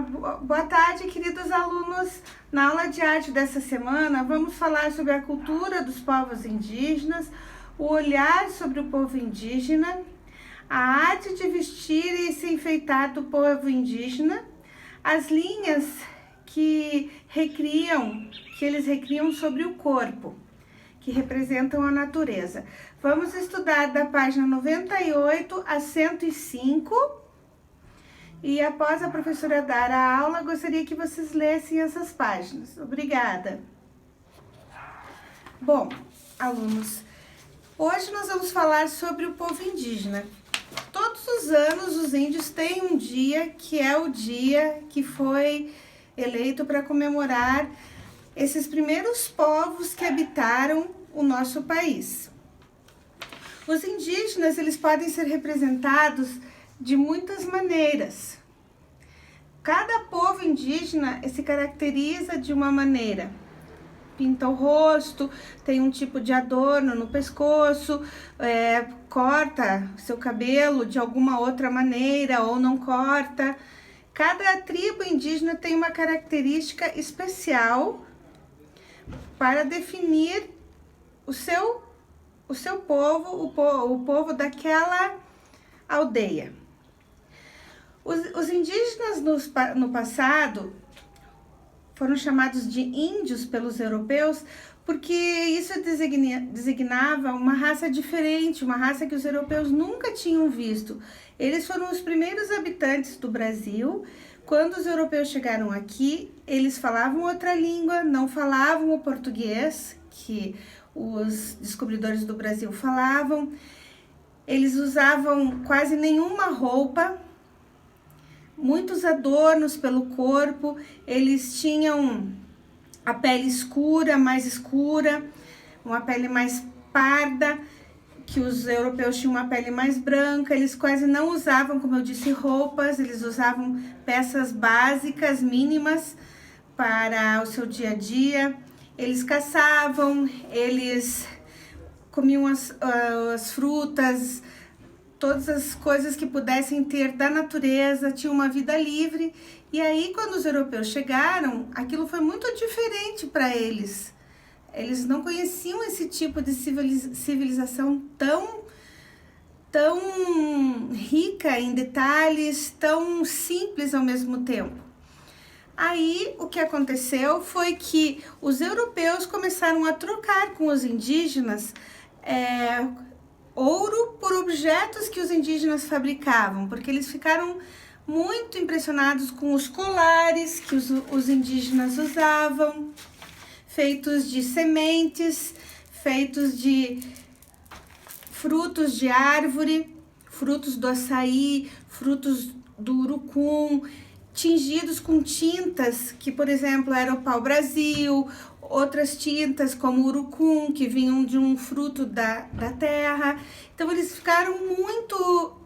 Boa tarde, queridos alunos. Na aula de arte dessa semana, vamos falar sobre a cultura dos povos indígenas, o olhar sobre o povo indígena, a arte de vestir e se enfeitar do povo indígena, as linhas que eles recriam sobre o corpo, que representam a natureza. Vamos estudar da página 98 a 105. E após a professora dar a aula, gostaria que vocês lessem essas páginas. Obrigada. Bom, alunos, hoje nós vamos falar sobre o povo indígena. Todos os anos os índios têm um dia que é o dia que foi eleito para comemorar esses primeiros povos que habitaram o nosso país. Os indígenas, eles podem ser representados de muitas maneiras. Cada povo indígena se caracteriza de uma maneira. Pinta o rosto, tem um tipo de adorno no pescoço, corta seu cabelo de alguma outra maneira ou não corta. Cada tribo indígena tem uma característica especial para definir o seu povo, o povo daquela aldeia. Os indígenas no passado foram chamados de índios pelos europeus porque isso designava uma raça diferente, uma raça que os europeus nunca tinham visto. Eles foram os primeiros habitantes do Brasil. Quando os europeus chegaram aqui, eles falavam outra língua, não falavam o português que os descobridores do Brasil falavam. Eles usavam quase nenhuma roupa, muitos adornos pelo corpo, eles tinham a pele escura, mais escura, uma pele mais parda, que os europeus tinham uma pele mais branca. Eles quase não usavam, como eu disse, roupas, eles usavam peças básicas, mínimas para o seu dia a dia. Eles caçavam, eles comiam as frutas, todas as coisas que pudessem ter da natureza, tinham uma vida livre. E aí, quando os europeus chegaram, aquilo foi muito diferente para eles. Eles não conheciam esse tipo de civilização tão rica em detalhes, tão simples ao mesmo tempo. Aí, o que aconteceu foi que os europeus começaram a trocar com os indígenas ouro por objetos que os indígenas fabricavam, porque eles ficaram muito impressionados com os colares que os indígenas usavam, feitos de sementes, feitos de frutos de árvore, frutos do açaí, frutos do urucum, tingidos com tintas que, por exemplo, era o pau-brasil, outras tintas como urucum, que vinham de um fruto da terra. Então eles ficaram muito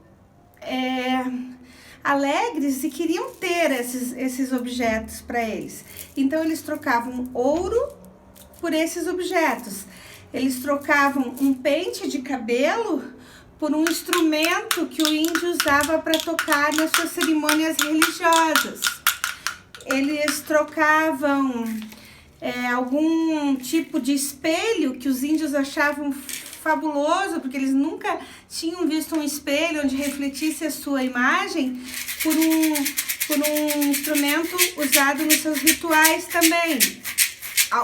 alegres e queriam ter esses objetos para eles. Então eles trocavam ouro por esses objetos. Eles trocavam um pente de cabelo por um instrumento que o índio usava para tocar nas suas cerimônias religiosas. Eles trocavam algum tipo de espelho que os índios achavam fabuloso, porque eles nunca tinham visto um espelho onde refletisse a sua imagem, por um instrumento usado nos seus rituais também,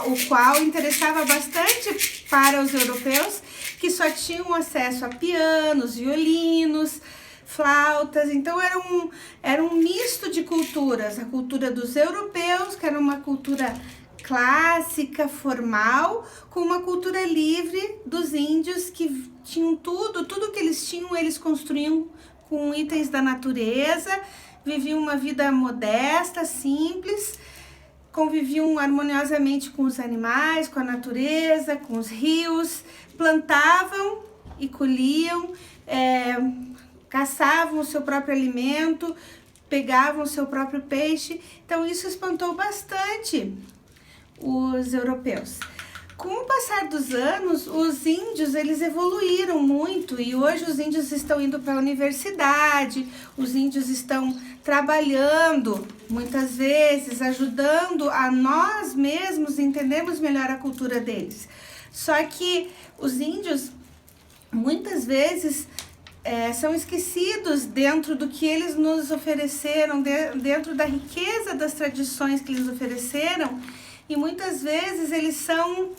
o qual interessava bastante para os europeus, que só tinham acesso a pianos, violinos, flautas. Então era um misto de culturas, a cultura dos europeus, que era uma cultura clássica, formal, com uma cultura livre dos índios, que tinham tudo que eles tinham, eles construíam com itens da natureza, viviam uma vida modesta, simples, conviviam harmoniosamente com os animais, com a natureza, com os rios, plantavam e colhiam, caçavam o seu próprio alimento, pegavam o seu próprio peixe. Então isso espantou bastante os europeus. Com o passar dos anos, os índios, eles evoluíram muito e hoje os índios estão indo para a universidade, os índios estão trabalhando, muitas vezes, ajudando a nós mesmos entendermos melhor a cultura deles. Só que os índios, muitas vezes, são esquecidos dentro do que eles nos ofereceram, dentro da riqueza das tradições que eles ofereceram, e muitas vezes eles são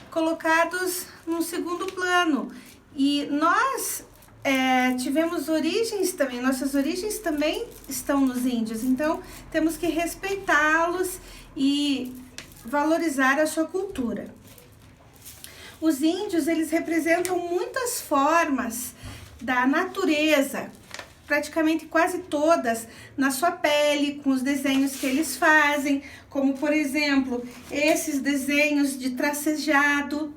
colocados num segundo plano. E nós tivemos origens também, nossas origens também estão nos índios, então temos que respeitá-los e valorizar a sua cultura. Os índios, eles representam muitas formas da natureza, praticamente quase todas, na sua pele, com os desenhos que eles fazem, como por exemplo, esses desenhos de tracejado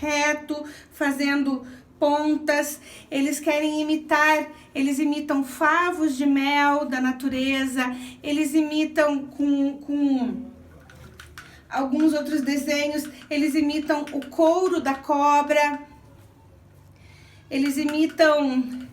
reto, fazendo pontas. Eles imitam favos de mel da natureza, eles imitam com alguns outros desenhos, eles imitam o couro da cobra, eles imitam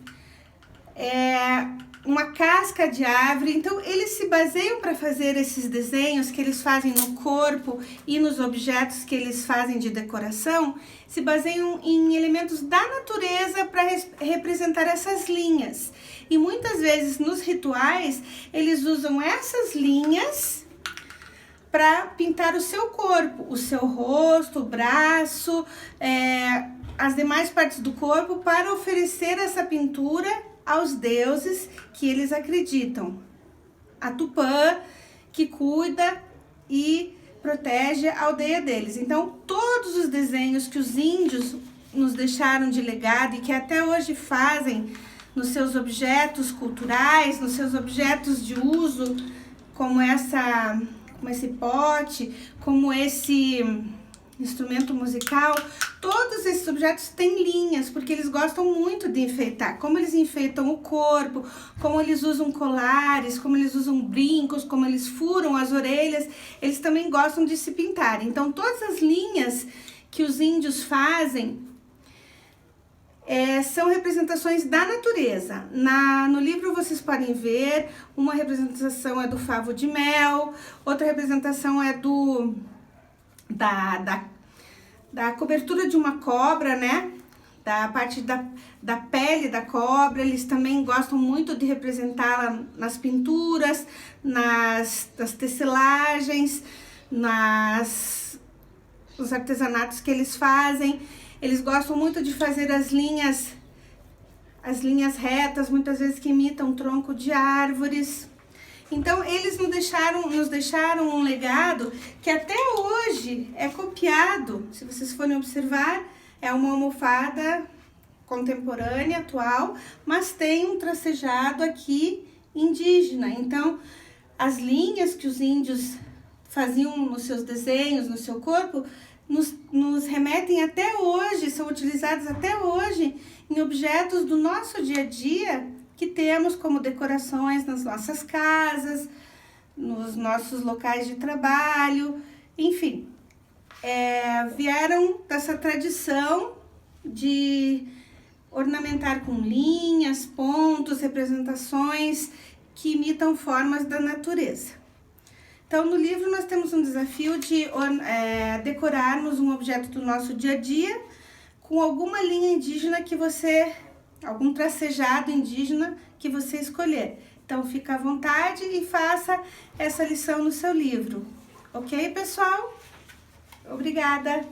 uma casca de árvore. Então eles se baseiam para fazer esses desenhos que eles fazem no corpo e nos objetos que eles fazem de decoração, se baseiam em elementos da natureza para representar essas linhas. E muitas vezes nos rituais eles usam essas linhas para pintar o seu corpo, o seu rosto, o braço, as demais partes do corpo, para oferecer essa pintura aos deuses que eles acreditam. A Tupã, que cuida e protege a aldeia deles. Então, todos os desenhos que os índios nos deixaram de legado e que até hoje fazem nos seus objetos culturais, nos seus objetos de uso, como esse pote, como esse instrumento musical, todos esses objetos têm linhas, porque eles gostam muito de enfeitar, como eles enfeitam o corpo, como eles usam colares, como eles usam brincos, como eles furam as orelhas, eles também gostam de se pintar. Então, todas as linhas que os índios fazem são representações da natureza. No livro vocês podem ver, uma representação é do favo de mel, outra representação é da cobertura de uma cobra, né? Da parte da pele da cobra. Eles também gostam muito de representá-la nas pinturas, nas tecelagens, nos artesanatos que eles fazem. Eles gostam muito de fazer as linhas retas, muitas vezes que imitam tronco de árvores. Então, eles nos deixaram um legado que até hoje é copiado. Se vocês forem observar, é uma almofada contemporânea, atual, mas tem um tracejado aqui indígena. Então, as linhas que os índios faziam nos seus desenhos, no seu corpo, nos remetem até hoje, são utilizadas até hoje em objetos do nosso dia a dia, que temos como decorações nas nossas casas, nos nossos locais de trabalho, enfim. Vieram dessa tradição de ornamentar com linhas, pontos, representações que imitam formas da natureza. Então, no livro nós temos um desafio de decorarmos um objeto do nosso dia a dia com alguma linha indígena algum tracejado indígena que você escolher. Então, fica à vontade e faça essa lição no seu livro. Ok, pessoal? Obrigada!